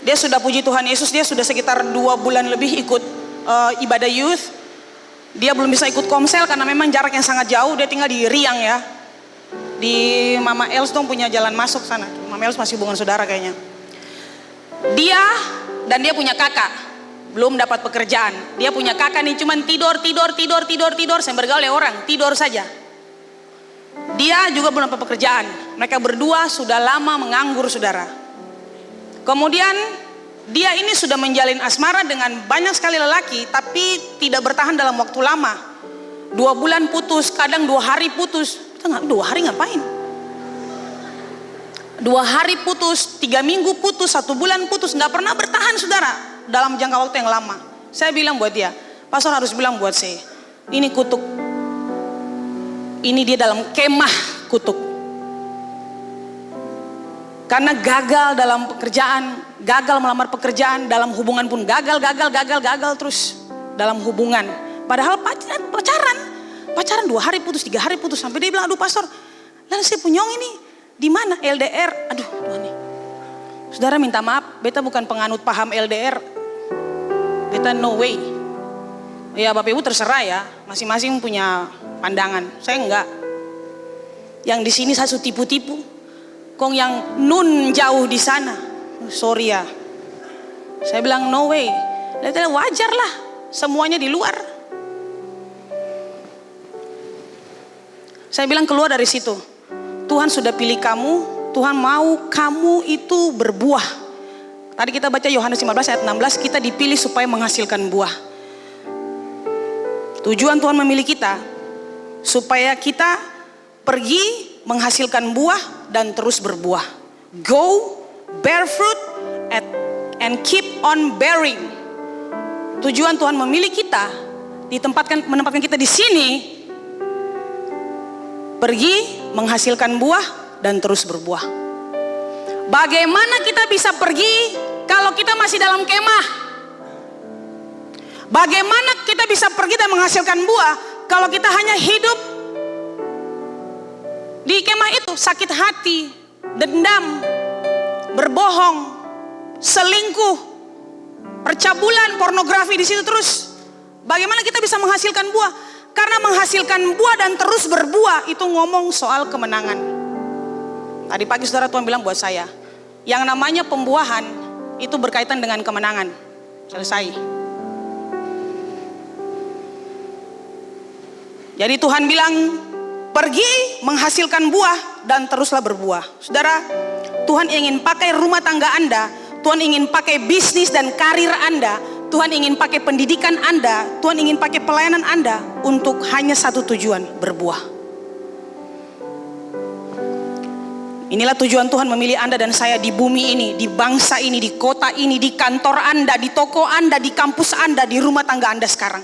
Speaker 1: Dia sudah, puji Tuhan Yesus, dia sudah sekitar 2 bulan lebih ikut ibadah youth. Dia belum bisa ikut komsel karena memang jarak yang sangat jauh. Dia tinggal di Riang ya. Di Mama Els dong punya jalan masuk sana. Mama Els masih hubungan saudara kayaknya. Dia dan dia punya kakak. Belum dapat pekerjaan. Dia punya kakak nih cuman tidur. Saya bergaul oleh orang. Tidur saja. Dia juga belum dapat pekerjaan. Mereka berdua sudah lama menganggur saudara. Kemudian dia ini sudah menjalin asmara dengan banyak sekali lelaki, tapi tidak bertahan dalam waktu lama. 2 bulan putus, kadang 2 hari putus. Kita nggak, 2 hari ngapain? 2 hari putus, 3 minggu putus, 1 bulan putus, nggak pernah bertahan saudara dalam jangka waktu yang lama. Saya bilang buat dia, pastor harus bilang buat saya, ini kutuk. Ini dia dalam kemah kutuk. Karena gagal dalam pekerjaan, gagal melamar pekerjaan, dalam hubungan pun gagal terus dalam hubungan. Padahal pacaran 2 hari putus, 3 hari putus, sampai dia bilang, aduh pastor, lalu saya punyong ini di mana LDR? Aduh Tuhan nih. Saudara minta maaf, beta bukan penganut paham LDR. Beta no way. Ya Bapak Ibu terserah ya, masing-masing punya pandangan. Saya enggak. Yang di sini saya tipu-tipu. Kong yang nun jauh di sana, sorry ya. Saya bilang no way. Wajar lah, semuanya di luar. Saya bilang keluar dari situ. Tuhan sudah pilih kamu, Tuhan mau kamu itu berbuah. Tadi kita baca Yohanes 15 ayat 16, kita dipilih supaya menghasilkan buah. Tujuan Tuhan memilih kita supaya kita pergi menghasilkan buah dan terus berbuah. Go, bear fruit, and keep on bearing. Tujuan Tuhan memilih kita, menempatkan kita di sini, pergi menghasilkan buah dan terus berbuah. Bagaimana kita bisa pergi kalau kita masih dalam kemah? Bagaimana kita bisa pergi dan menghasilkan buah kalau kita hanya hidup di kemah itu? Sakit hati, dendam, berbohong, selingkuh, percabulan, pornografi di situ terus. Bagaimana kita bisa menghasilkan buah? Karena menghasilkan buah dan terus berbuah itu ngomong soal kemenangan. Tadi pagi saudara Tuhan bilang buat saya, yang namanya pembuahan itu berkaitan dengan kemenangan. Selesai. Jadi Tuhan bilang, pergi menghasilkan buah dan teruslah berbuah. Saudara, Tuhan ingin pakai rumah tangga Anda, Tuhan ingin pakai bisnis dan karir Anda, Tuhan ingin pakai pendidikan Anda, Tuhan ingin pakai pelayanan Anda untuk hanya satu tujuan, berbuah. Inilah tujuan Tuhan memilih Anda dan saya di bumi ini, di bangsa ini, di kota ini, di kantor Anda, di toko Anda, di kampus Anda, di rumah tangga Anda sekarang.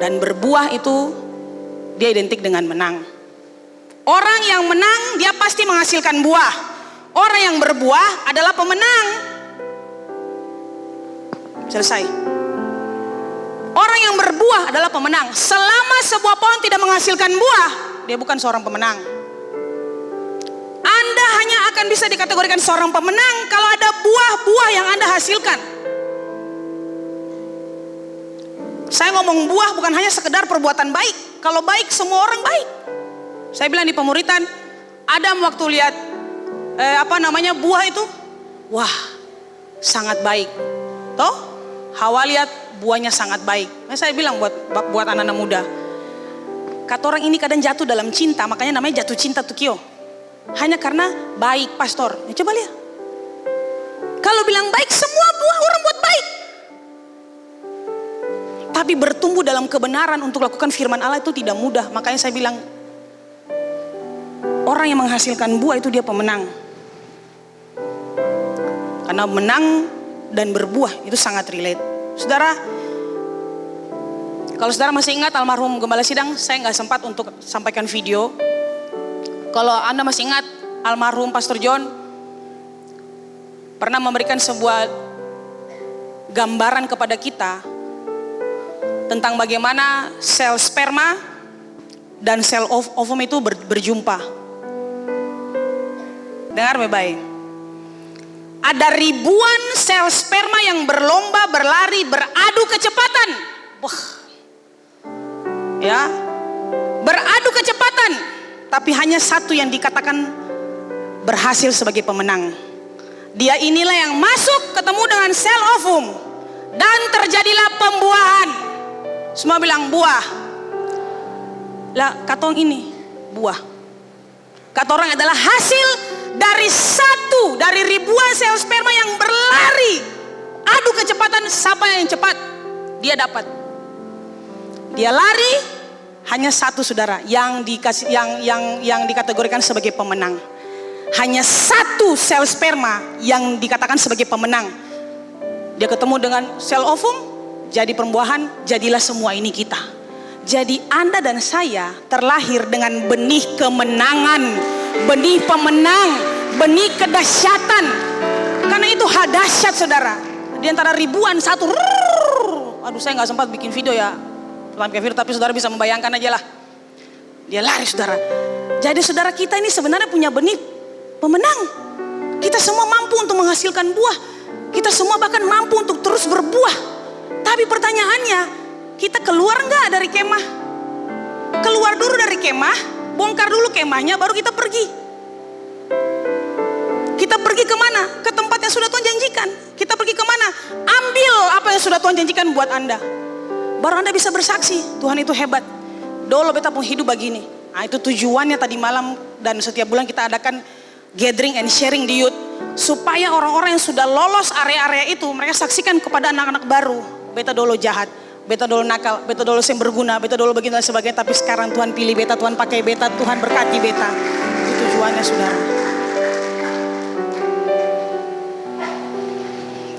Speaker 1: Dan berbuah itu dia identik dengan menang. Orang yang menang dia pasti menghasilkan buah. Orang yang berbuah adalah pemenang. Selesai. Orang yang berbuah adalah pemenang. Selama sebuah pohon tidak menghasilkan buah, dia bukan seorang pemenang. Anda hanya akan bisa dikategorikan seorang pemenang kalau ada buah-buah yang Anda hasilkan. Saya ngomong buah bukan hanya sekedar perbuatan baik. Kalau baik semua orang baik. Saya bilang di pemuritan, Adam waktu lihat buah itu, wah sangat baik. Toh Hawa lihat buahnya sangat baik. Nah, saya bilang buat anak-anak muda, kata orang ini kadang jatuh dalam cinta, makanya namanya jatuh cinta Tukio. Hanya karena baik, pastor. Ya, coba lihat. Kalau bilang baik, semua buah orang buat baik. Tapi bertumbuh dalam kebenaran untuk lakukan firman Allah itu tidak mudah. Makanya saya bilang, orang yang menghasilkan buah itu dia pemenang. Karena menang dan berbuah itu sangat relate. Saudara, kalau saudara masih ingat almarhum Gembala Sidang, saya nggak sempat untuk sampaikan video. Kalau Anda masih ingat, almarhum Pastor John pernah memberikan sebuah gambaran kepada kita tentang bagaimana sel sperma dan sel ovum itu berjumpa. Dengar baik-baik. Ada ribuan sel sperma yang berlomba, berlari, beradu kecepatan. Wah. Ya. Beradu kecepatan. Tapi hanya satu yang dikatakan berhasil sebagai pemenang. Dia inilah yang masuk ketemu dengan sel ovum. Dan terjadilah pembuahan. Semua bilang buah. Lah katong ini buah. Kata orang adalah hasil dari ribuan sel sperma yang berlari. Adu kecepatan, siapa yang cepat dia dapat. Dia lari, hanya satu saudara yang dikategorikan sebagai pemenang. Hanya satu sel sperma yang dikatakan sebagai pemenang. Dia ketemu dengan sel ovum, jadi pembuahan, jadilah semua ini kita. Jadi Anda dan saya terlahir dengan benih kemenangan, benih pemenang, benih kedahsyatan. Karena itu dahsyat saudara. Di antara ribuan satu. Aduh saya nggak sempat bikin video ya, tapi saudara bisa membayangkan aja lah. Dia lari saudara. Jadi saudara kita ini sebenarnya punya benih pemenang. Kita semua mampu untuk menghasilkan buah. Kita semua bahkan mampu untuk terus berbuah. Tapi pertanyaannya, kita keluar nggak dari kemah? Keluar dulu dari kemah, bongkar dulu kemahnya, baru kita pergi. Kita pergi kemana? Ke tempat yang sudah Tuhan janjikan. Kita pergi kemana? Ambil apa yang sudah Tuhan janjikan buat Anda. Baru Anda bisa bersaksi, Tuhan itu hebat. Dulu beta pun hidup begini. Nah itu tujuannya tadi malam dan setiap bulan kita adakan gathering and sharing di youth. Supaya orang-orang yang sudah lolos area-area itu, mereka saksikan kepada anak-anak baru. Beta dulu jahat, beta dulu nakal, beta dulu yang berguna, beta dulu begini dan sebagainya. Tapi sekarang Tuhan pilih beta, Tuhan pakai beta, Tuhan berkati beta. Itu tujuannya saudara.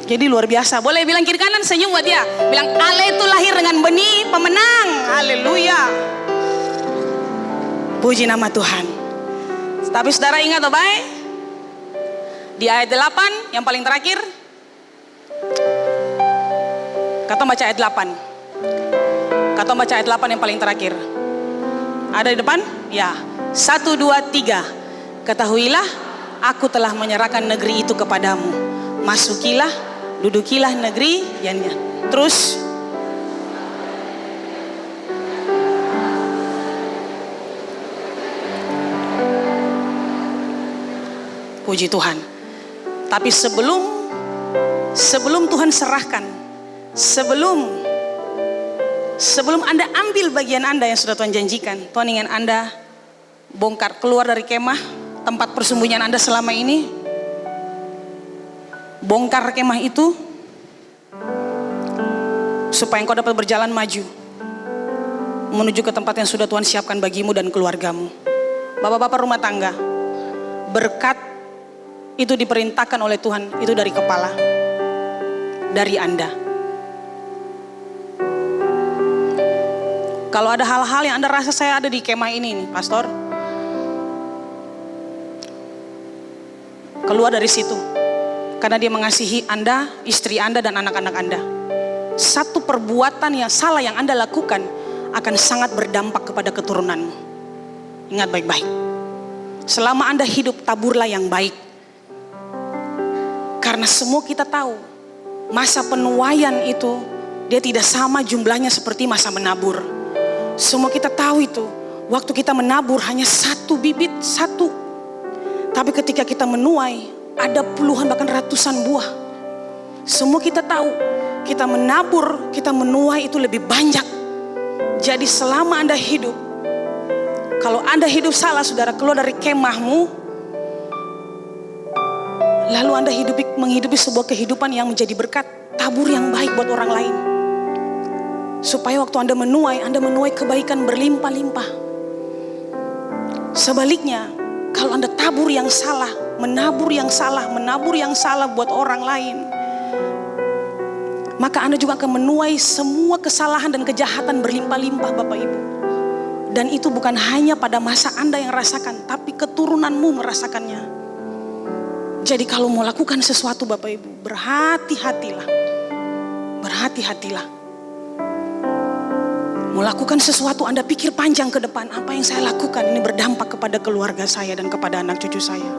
Speaker 1: Jadi luar biasa. Boleh bilang kiri kanan, senyum buat dia. Bilang Ale itu lahir dengan benih pemenang. Haleluya. Puji nama Tuhan. Tapi saudara ingat oh baik, di ayat 8 yang paling terakhir, kata baca ayat 8. Kata baca ayat 8 yang paling terakhir. Ada di depan? Ya. 1, 2, 3. Ketahuilah, aku telah menyerahkan negeri itu kepadamu. Masukilah, dudukilah negeri yang terus. Puji Tuhan. Tapi sebelum Tuhan serahkan, sebelum Anda ambil bagian Anda yang sudah Tuhan janjikan, Tuhan ingin Anda bongkar keluar dari kemah, tempat persembunyian Anda selama ini. Bongkar kemah itu, supaya engkau dapat berjalan maju menuju ke tempat yang sudah Tuhan siapkan bagimu dan keluargamu. Bapak-bapak rumah tangga, berkat itu diperintahkan oleh Tuhan, itu dari kepala, dari Anda. Kalau ada hal-hal yang Anda rasa saya ada di kemah ini nih, pastor, keluar dari situ. Karena dia mengasihi Anda, istri Anda, dan anak-anak Anda. Satu perbuatan yang salah yang Anda lakukan akan sangat berdampak kepada keturunanmu. Ingat baik-baik. Selama Anda hidup, taburlah yang baik. Karena semua kita tahu, masa penuaian itu, dia tidak sama jumlahnya seperti masa menabur. Semua kita tahu itu, waktu kita menabur hanya satu bibit, satu. Tapi ketika kita menuai, ada puluhan bahkan ratusan buah. Semua kita tahu, kita menabur, kita menuai itu lebih banyak. Jadi selama Anda hidup, kalau Anda hidup salah, saudara, keluar dari kemahmu, lalu Anda menghidupi sebuah kehidupan yang menjadi berkat, tabur yang baik buat orang lain. Supaya waktu Anda menuai kebaikan berlimpah-limpah. Sebaliknya, kalau Anda tabur yang salah, menabur yang salah buat orang lain, maka Anda juga akan menuai semua kesalahan dan kejahatan berlimpah-limpah, Bapak Ibu. Dan itu bukan hanya pada masa Anda yang rasakan, tapi keturunanmu merasakannya. Jadi kalau mau lakukan sesuatu, Bapak Ibu, berhati-hatilah. Berhati-hatilah. Mau lakukan sesuatu, Anda pikir panjang ke depan. Apa yang saya lakukan ini berdampak kepada keluarga saya dan kepada anak cucu saya.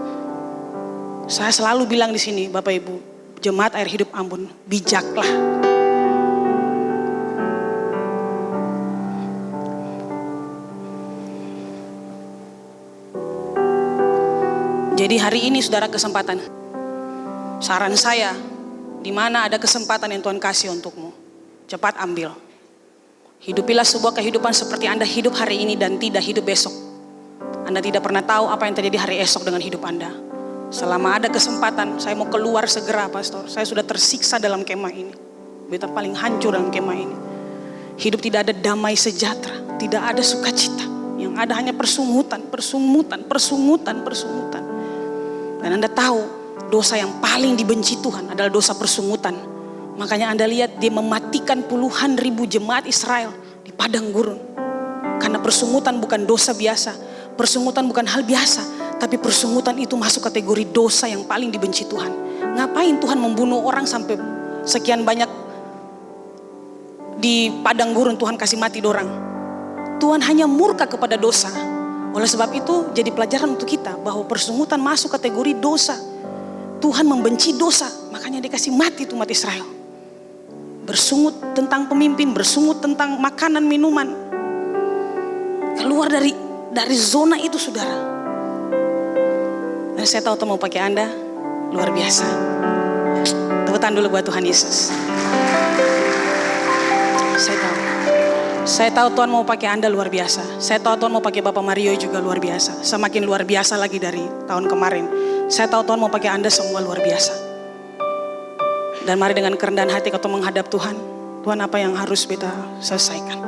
Speaker 1: Saya selalu bilang di sini, Bapak Ibu, Jemaat Air Hidup Ambon, bijaklah. Jadi hari ini saudara kesempatan. Saran saya, di mana ada kesempatan yang Tuhan kasih untukmu, cepat ambil. Hidupilah sebuah kehidupan seperti Anda hidup hari ini dan tidak hidup besok. Anda tidak pernah tahu apa yang terjadi hari esok dengan hidup Anda. Selama ada kesempatan, saya mau keluar segera, pastor. Saya sudah tersiksa dalam kemah ini. Beta paling hancur dalam kemah ini. Hidup tidak ada damai sejahtera, tidak ada sukacita. Yang ada hanya persungutan. Dan Anda tahu, dosa yang paling dibenci Tuhan adalah dosa persungutan. Makanya Anda lihat dia mematikan puluhan ribu jemaat Israel di padang gurun. Karena persungutan bukan dosa biasa. Persungutan bukan hal biasa. Tapi persungutan itu masuk kategori dosa yang paling dibenci Tuhan. Ngapain Tuhan membunuh orang sampai sekian banyak di padang gurun, Tuhan kasih mati dorang. Tuhan hanya murka kepada dosa. Oleh sebab itu jadi pelajaran untuk kita bahwa persungutan masuk kategori dosa. Tuhan membenci dosa, makanya dia kasih mati itu umat Israel. Bersungut tentang pemimpin, bersungut tentang makanan, minuman. Keluar dari zona itu, saudara. Dan saya tahu Tuhan mau pakai Anda luar biasa. Tepuk tangan dulu buat Tuhan Yesus. Saya tahu Tuhan mau pakai Anda luar biasa. Saya tahu Tuhan mau pakai Bapak Mario juga luar biasa. Semakin luar biasa lagi dari tahun kemarin. Saya tahu Tuhan mau pakai Anda semua luar biasa. Dan mari dengan kerendahan hati kita menghadap Tuhan. Tuhan, apa yang harus kita selesaikan?